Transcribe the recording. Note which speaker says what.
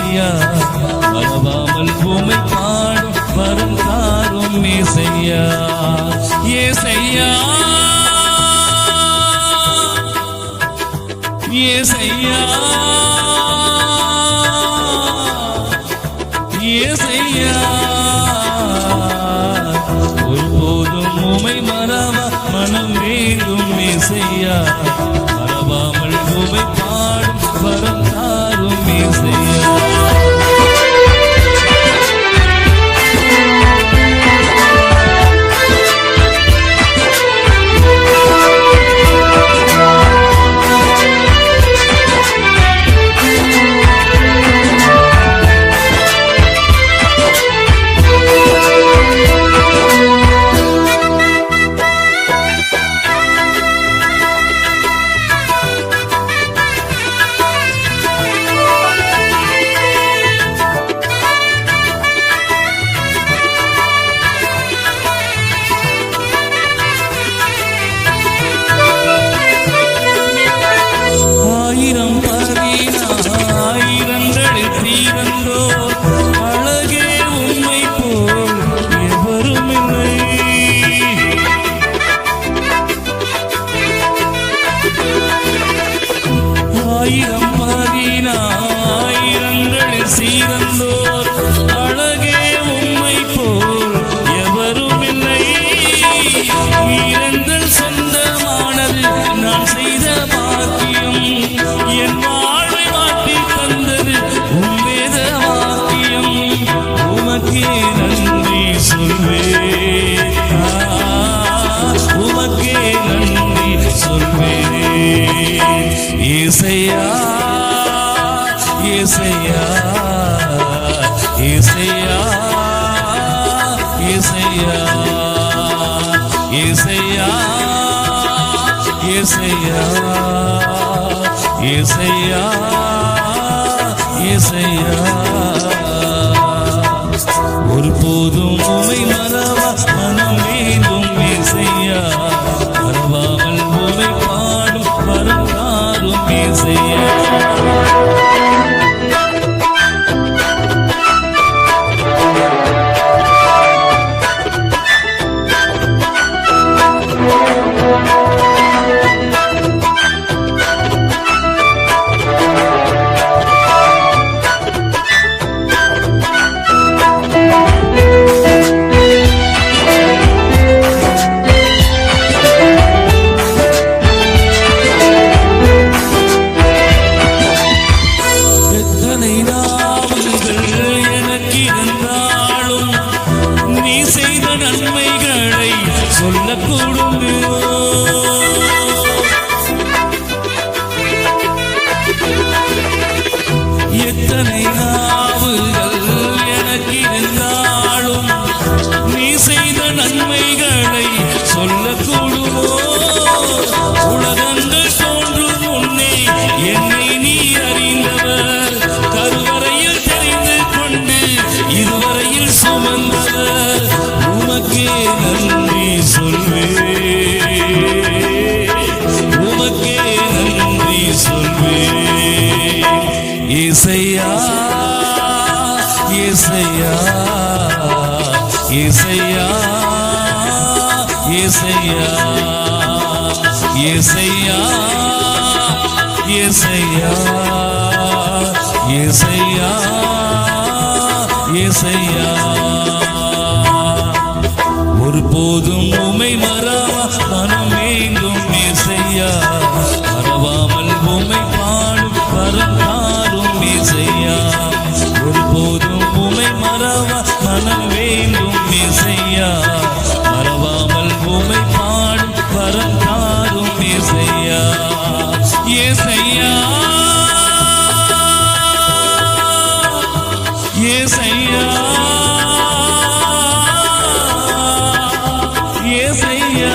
Speaker 1: ஏசையா மறவாமல் உம்மை பாடும் வரம் தாரும் ஏசையா ஏசையா ஏசையா ஏசையா ஒருபோதும் உம்மை மறவா மனம் வேண்டும் ஏசையா மறவாமல் உம்மை பாடும் வரம் தாரும் ஏசையா ஆயிரம் பதினாயிரங்களில் சீரந்தோர் அழகே உம்மை போல் எவரும் இல்லை ஈரந்தல் சொந்தமானது நான் செய்த பாக்கியம் என் வாழ்வை மாற்றி தந்தது உம் வேத வாக்கியம் உமக்கே நன்றி சொல்வேன் உமக்கே நன்றி சொல்வேன் ஏசையா ஏசையா ஏசையா ஏசையா ஏசையா ஏசையா ஏசையா ஏசையா ஒருபோதும் உம்மை மறவா மனம் வேண்டும் ஏசையா மறவாமல் உம்மை பாடும் வரம் தாரும் ஏசையா நன்மைகளை சொல்லக்கூடும் எத்தனை நாவுகள் எனக்கு இருந்தாலும் நீ செய்த நன்மைகளை சொல்லக்கூடுமோ உலகங்கள் தோன்றும் முன்னே என்னை நீ அறிந்தவர் கருவறையில் தெரிந்து கொண்டு இருவரையில் சுமந்தவர் உமக்கே நன்றி சொல்வேன் உமக்கே நன்றி சொல்வேன் ஏசையா ஏசையா ஏசையா ஏசையா ஏசையா ஏசையா ஏசையா ஏசையா ஒருபோதும் உம்மை மறவா மனம் வேண்டும் ஏசையா மறவாமல் உம்மை பாடும் வரம் தாரும் ஏசையா ஒருபோதும் உம்மை மறவா மனம் வேண்டும் ஏசையா மறவாமல் உம்மை பாடும் வரம் தாரும் ஏசையா ஏசையா ஏசையா ஏசையா